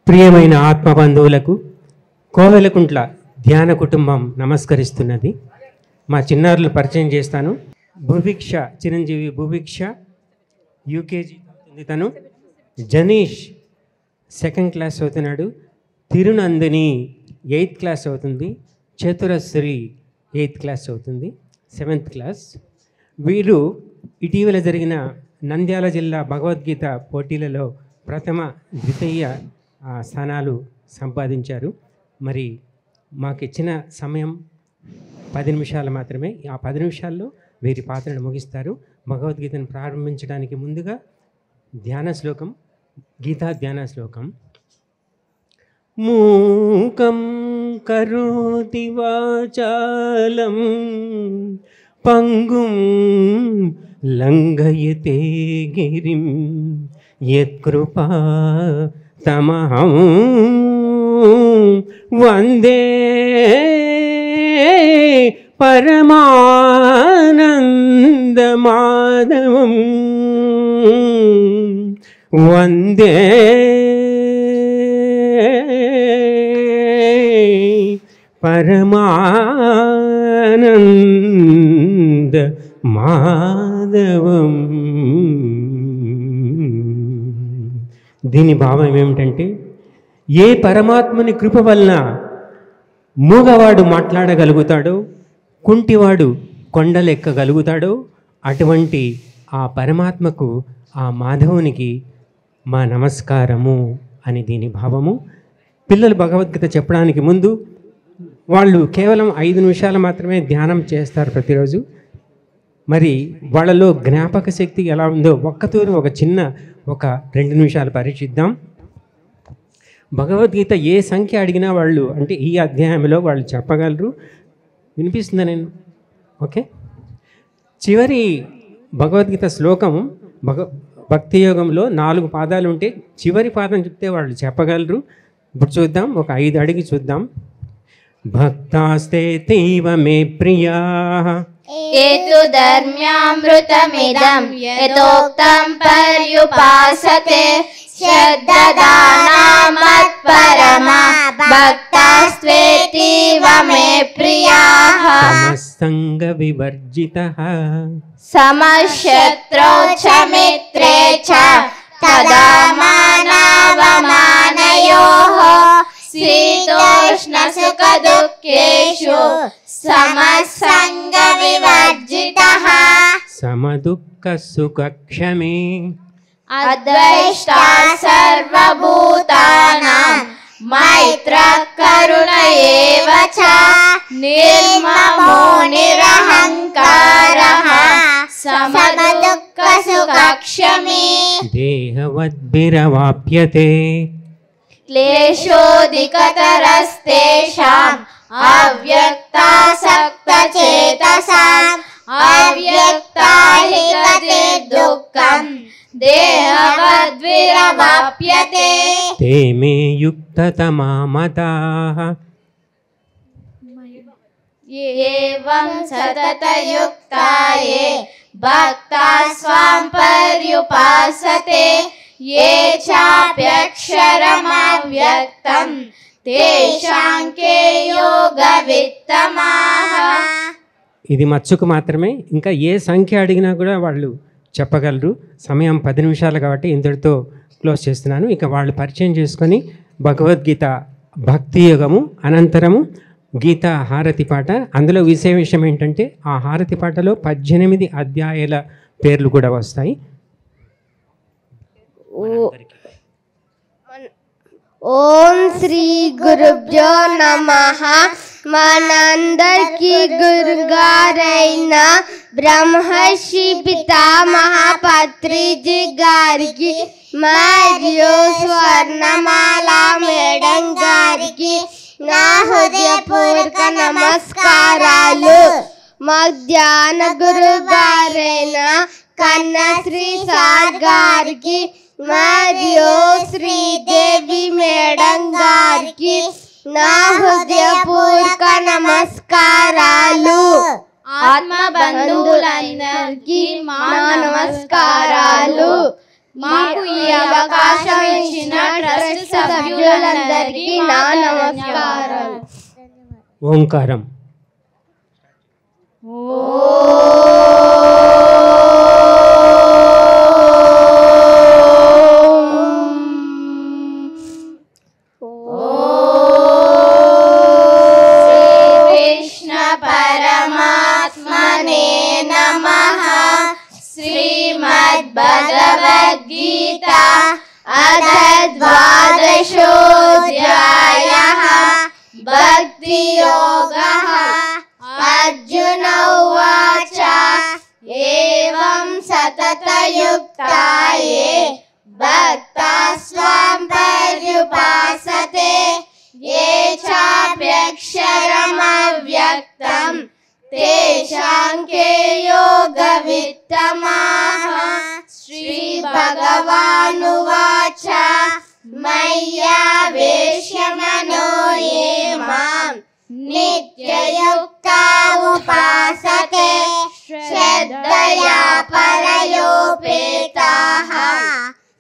ప్రియమైన ఆత్మబంధువులకు కోవెలకుంట్ల ధ్యాన కుటుంబం నమస్కరిస్తున్నది. మా చిన్నారులు పరిచయం చేస్తాను. భువిక్ష, చిరంజీవి భువిక్ష యూకేజీ అవుతుంది. తను జనీష్ 2nd క్లాస్ అవుతున్నాడు. తిరునందిని 8th క్లాస్ అవుతుంది. చతురశ్రీ 8th క్లాస్ అవుతుంది, 7th క్లాస్. వీరు ఇటీవల జరిగిన నంద్యాల జిల్లా భగవద్గీత పోటీలలో ప్రథమ, ద్వితీయ స్థానాలు సంపాదించారు. మరి మాకు ఇచ్చిన సమయం 10 నిమిషాలు మాత్రమే. ఆ 10 నిమిషాల్లో వీరి పాత్రను ముగిస్తారు. భగవద్గీతను ప్రారంభించడానికి ముందుగా ధ్యాన శ్లోకం, గీతా ధ్యాన శ్లోకం. మూకం కరోతి వాచాలం పంగుం లంఘయతే గిరిం యత్కృపా తమహం వందే పరమానందమాధవం వందే పరమానందమాధవం. దీని భావం ఏమిటంటే, ఏ పరమాత్మని కృప వలన మూగవాడు మాట్లాడగలుగుతాడో, కుంటివాడు కొండలెక్కగలుగుతాడో, అటువంటి ఆ పరమాత్మకు, ఆ మాధవునికి మా నమస్కారము అని దీని భావము. పిల్లలు భగవద్గీత చెప్పడానికి ముందు వాళ్ళు కేవలం 5 నిమిషాలు మాత్రమే ధ్యానం చేస్తారు ప్రతిరోజు. మరి వాళ్ళలో జ్ఞాపక శక్తి ఎలా ఉందో ఒక్కతూరు ఒక 2 నిమిషాలు పరీక్షిద్దాం. భగవద్గీత ఏ సంఖ్య అడిగినా వాళ్ళు, అంటే ఈ అధ్యాయంలో వాళ్ళు చెప్పగలరు. వినిపిస్తుందా నేను? ఓకే. చివరి భగవద్గీత శ్లోకం భక్తి యోగంలో 4 పాదాలు ఉంటే చివరి పాదం చెప్తే వాళ్ళు చెప్పగలరు. ఇప్పుడు చూద్దాం, ఒక 5 అడిగి చూద్దాం. భక్తాస్తే తీవ మే ప్రియా ఏతు ధర్మ్యామృతమిదం యతోక్తం పర్యుపాసతే శ్రద్ధదానమత్పరమా భక్తాస్త్వేతీవ మే ప్రియాః సమస్తంగ వివర్జితః సమశత్రౌ చ మిత్రే చ తదా మానవమానయోః శీతోష్ణ సుఖ దుఃఖేషు సమసంగ వివర్జితః సమదుఃఖ సుఖక్షమే అద్వేష్టా సర్వభూతానాం మైత్రః కరుణ ఏవ చ నిర్మమో నిరహంకారః సమదుఃఖ సుఖక్షమే దేహవద్భిరవాప్యతే క్లేశోధికతరస్తేషాం అవ్యక్తాసక్తచేతసాం అవ్యక్తాహితతే దుఃఖం దేహవద్విరవాప్యతే తే మే యుక్తతమా మతాః ఏవం సతతయుక్తాయే భక్తా స్వాం పర్యుపాసతే ఏ చాప్యక్షరమవ్యక్తం తేషాం కే యోగవిత్తమాః. ఇది మచ్చుకు మాత్రమే. ఇంకా ఏ సంఖ్య అడిగినా కూడా వాళ్ళు చెప్పగలరు. సమయం 10 నిమిషాలు కాబట్టి ఇంతటితో క్లోజ్ చేస్తున్నాను. ఇక వాళ్ళు పరిచయం చేసుకొని భగవద్గీత భక్తి యోగము అనంతరము గీతా హారతి పాట. అందులో విషయం ఏంటంటే, ఆ హారతి పాటలో 18 అధ్యాయాల పేర్లు కూడా వస్తాయి. ఓం శ్రీ గురుభ్యో నమః. మనందరికీ గురుగారైన బ్రహ్మర్షి పితామహ పత్రిజీ గారికి మరియు స్వర్ణమాల మేడం గారికి నా హృదయపూర్వక నమస్కారాలు. మధ్యాహ్న గురుగారైన కన్నశ్రీ సార్ గారికి మరియు శ్రీదేవి మేడం గారికి నా హృదయపూర్వక నమస్కారాలు. ఆత్మ బంధువులందరికీ మా నమస్కారాలు. మాకు ఈ అవకాశం ఇచ్చిన ట్రస్ట్ సభ్యులందరికీ నా నమస్కారం. ఓంకారం. కృష్ణ పరమాత్మనే నమః. శ్రీమద్ భగవద్గీత అథ ద్వాదశోऽధ్యాయः భక్తి యోగः. అర్జున ఉవాచ ఏవం సతతయుక్తా యే భక్తాః స్వాం పర్యుపాసతే ये चाप्यक्षरमव्यक्तं तेषां के योगवित्तमाः. श्रीभगवानुवाच मय्यावेश्य मनो ये मां नित्ययुक्ता उपासते श्रद्धया परयोपेताः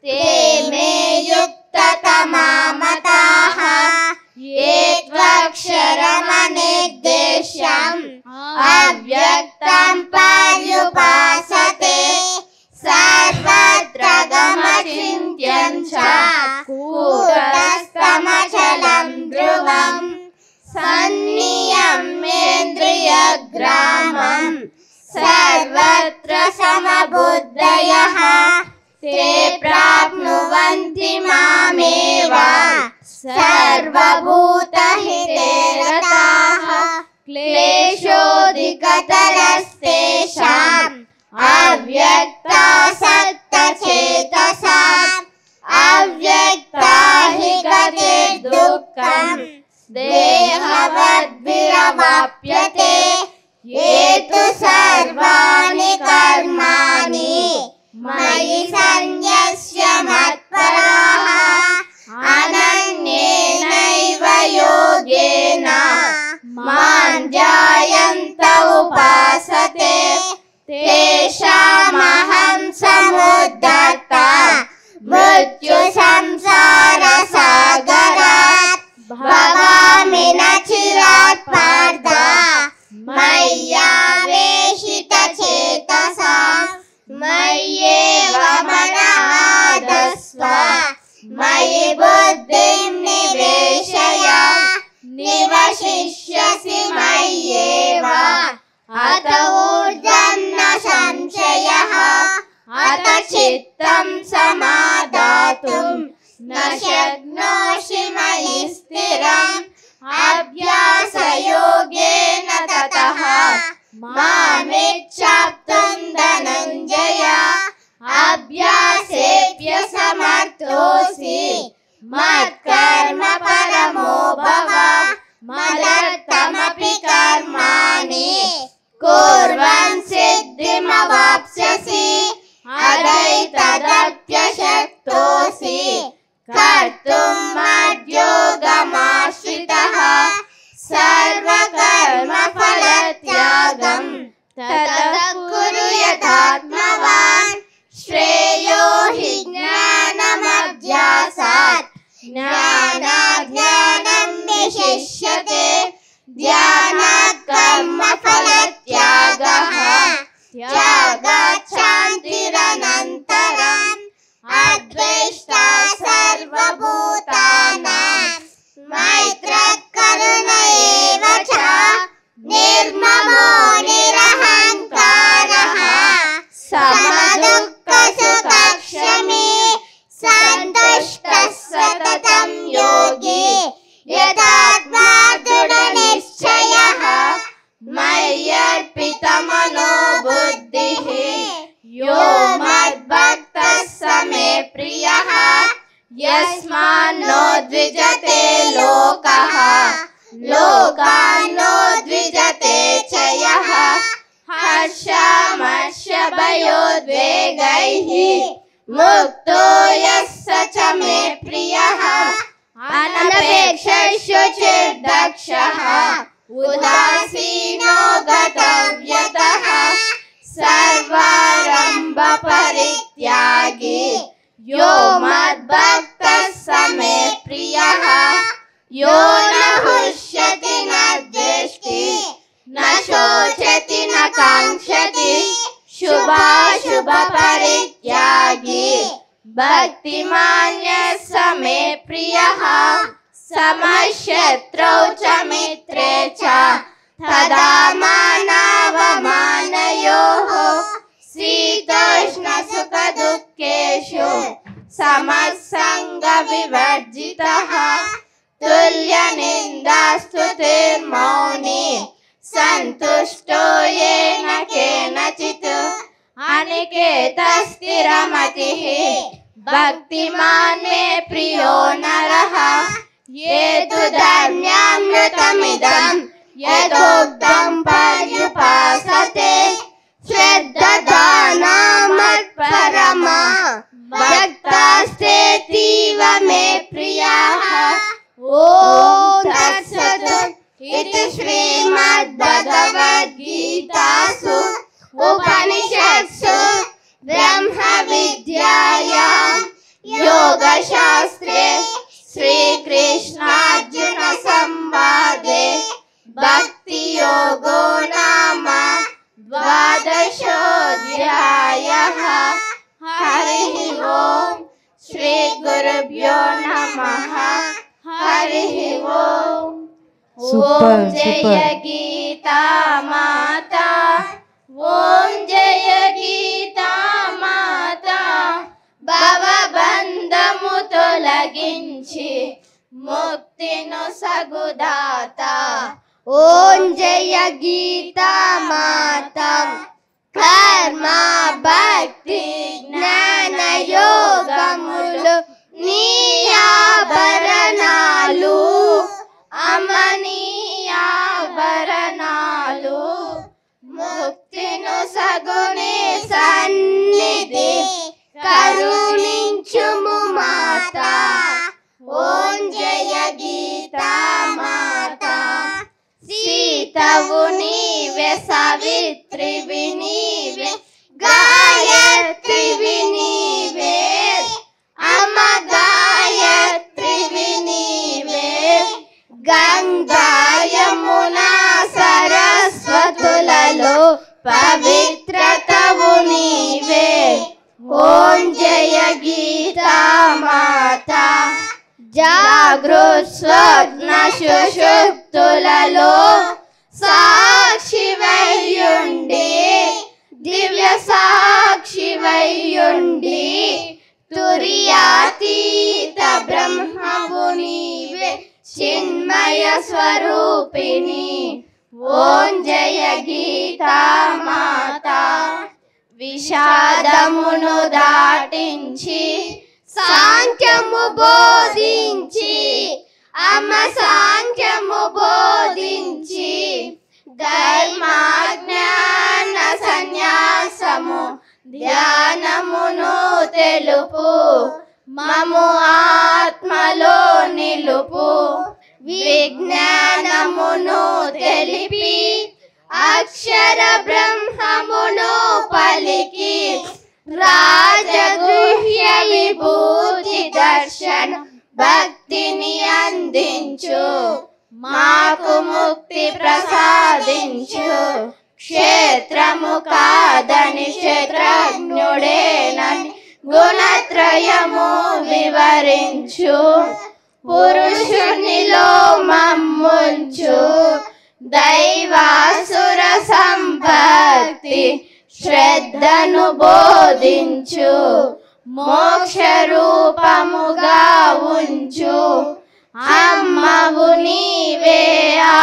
ते मे युक्ततमा मताः. ये त्वक्षरमनिर्देश्यम् अव्यक्तं पर्युपासते सर्वत्र गमचिन्त्यं च कूटस्थमचलं ध्रुवम् सन्नियम्येन्द्रियग्रामं सर्वत्र समबुद्धयः ते प्राप्नुवन्ति मामेव सर्वभूतहिते रताः. क्लेशोऽधिकतरस्तेषाम् अव्यक्तासक्तचेतसाम् अव्यक्ता हि गतिर्दुःखम् देहवद्भिरवाप्यते. ये तु सर्वाणि कर्माणि मयि सन्न्यस्य मत्पराः अनन्येनैव योगेन मां ध्यायन्त उपासते तेषामहं समुद्धर्ता मृत्युसंसारसागरात् भवामि न चिरात् पार्थ मय्यावेशितचेतसां मय्येव मनः आधत्स्व मयि बुद्धिं निवेशय निवशिष्यसि मय्येव अत ऊर्ध्वं न संशयः. अत चित्तं समादातुं न शक्नोषि मयि स्थिरम् अभ्यासयोगेन ततः मामिच्छाप्तुं धनञ्जय. अभ्यासेऽप्यसमर्थोऽसि मत्कर्म परमो भव. मदर्थमपि कर्माणि कुर्वन् सिद्धिमवाप्स्यसि. अदैतदप्यशक्तोऽसि कर्तुं मद्योगमाश्रितः. सर्वकर्मफलत्यागं ततः कुरु यथात्मवान्. श्रेयो हि ज्ञानमभ्यासात् ज्ञानाज्ञानं विशिष्यते. ध्यानात् कर्मफलत्यागः त्यागात् शान्तिरनन्तरम्. अद्वेष्टा सर्वभूतानां मैत्रः करुण एव च निर्ममो निरहङ्कारः समदुःखसुखक्षमी सन्तुष्टः सततं योगी यथात्मा दृढनिश्चयः. मय्यर्पितमनो बुद्धिः यो मद्भक्तः स मे प्रियः. यस्मान्नो द्विजते लोकः लोकान्नो द्विजते च यः. हर्षामर्षभयोद्वेगैः मुक्तो यः स च मे प्रियः. अनपेक्षशुचिर्दक्षः उदासीनो गतव्यतः. सर्वारम्भपरित्यागी यो मद्भक्तः स मे प्रियः. यो न हृष्यति न द्वेष्टि न शोचति न काङ्क्षति शुभाशुभ परित्यागी भक्तिमान्यः स मे प्रियः समशत्रौ च मित्रे च तदा मानावमानयोः शीतोष्णसुखदुःखेषु समसङ्गविवर्जितः तुल्यनिन्दास्तुतिर्मौनी सन्तुष्टो येन केनचित् अनिकेतस्थिरमतिः भक्तिमान् मे प्रियो नरः ये तु धर्म्यामृतमिदं यथोक्तं पर्युपासते श्रद्धानामत्परमा भक्तास्तेतीव मे प्रियाः। ॐ तत्सत् इति श्रीमद्भगवद्गीतासु उपनिषत्सु ब्रह्मविद्यायां योगशास्त्रे श्रीकृष्णार्जुन संवादे भक्तियोगो नाम द्वादशोऽध्यायः। हरिः ओम् श्री गुरुभ्यो नमः। हरिः ओम्। ओम जय गीता माता, ओम जय गीता माता, భవబంధము తొలగించి ముక్తిను సగుదాత। ఓం జయ గీతా మాతా, కర్మ భక్తి జ్ఞాన యోగములు నీ ఆభరణాలు, అమనీయాభరణాలు, ముక్తిను సగుని సన్నిధి కరుణించుము మాతా। ఓం జయ గీతా మాతా, సీతవు నీవే, సవిత్రివి నీవే, గాయత్రివి నీవే, అమ గాయత్రివి నీవే, గంగా యమునా సరస్వతులలో పవిత్రతవు నీవే। ఓం జయ గీతా మాతా, జాగృత్ స్వప్న సుషుప్తులలో సాక్షివయ్యుండి, దివ్య సాక్షివయ్యుండి, తుర్యాతీత బ్రహ్మవు నీవే, చిన్మయ స్వరూపిణి। ఓం జయ గీతా మాతా, విషాదమును దాటించి సాంఖ్యము బోధించి, అమ్మ సాంఖ్యము బోధించి, ధర్మాజ్ఞాన సన్యాసము ధ్యానమును తెలుపు, మము ఆత్మలో నిలుపు, విజ్ఞానమును తెలిపి, అక్షర బ్రహ్మమును పలికి, రాజగృహ్య విభూతి దర్శన భక్తిని అందించు, మాకు ముక్తి ప్రసాదించు। క్షేత్రము కాదని క్షేత్రజ్ఞుడేనని గుణత్రయము వివరించు, పురుషునిలో మమ్ముంచు, దైవాసుర సంపత్తి శ్రద్ధను బోధించు, మోక్ష రూపముగా ఉంచు, అమ్మవు నీవే,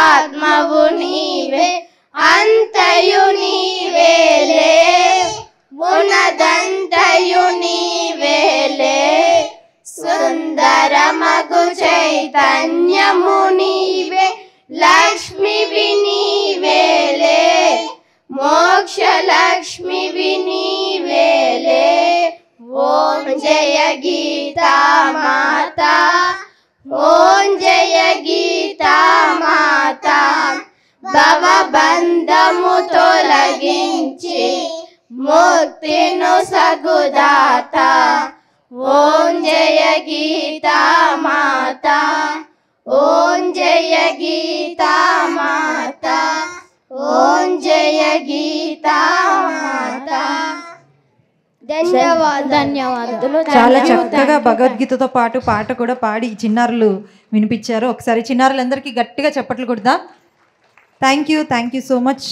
ఆత్మవు నీవే, అంతయు నీవేలే, ఉన్నదంతయు నీవేలే, సుందరమగు చైతన్యము నీవే, లక్ష్మివి నీవేలే, మోక్ష లక్ష్మివి నీవేలే। ఓం జయ గీతా మాతా, ఓం జయ గీతా మాతా, భవబంధము తొలగించి ముక్తిను సగుదాత। ఓం జయ గీతా మాతా, ఓం గీతా మాత, ఓం జయ గీతా మాత. ధన్యవాదాలు. చాలా చక్కగా భగవద్గీతతో పాటు పాట కూడా పాడి చిన్నారులు వినిపించారు. ఒకసారి చిన్నారులందరికీ గట్టిగా చప్పట్లు కొడదాం. Thank you so much.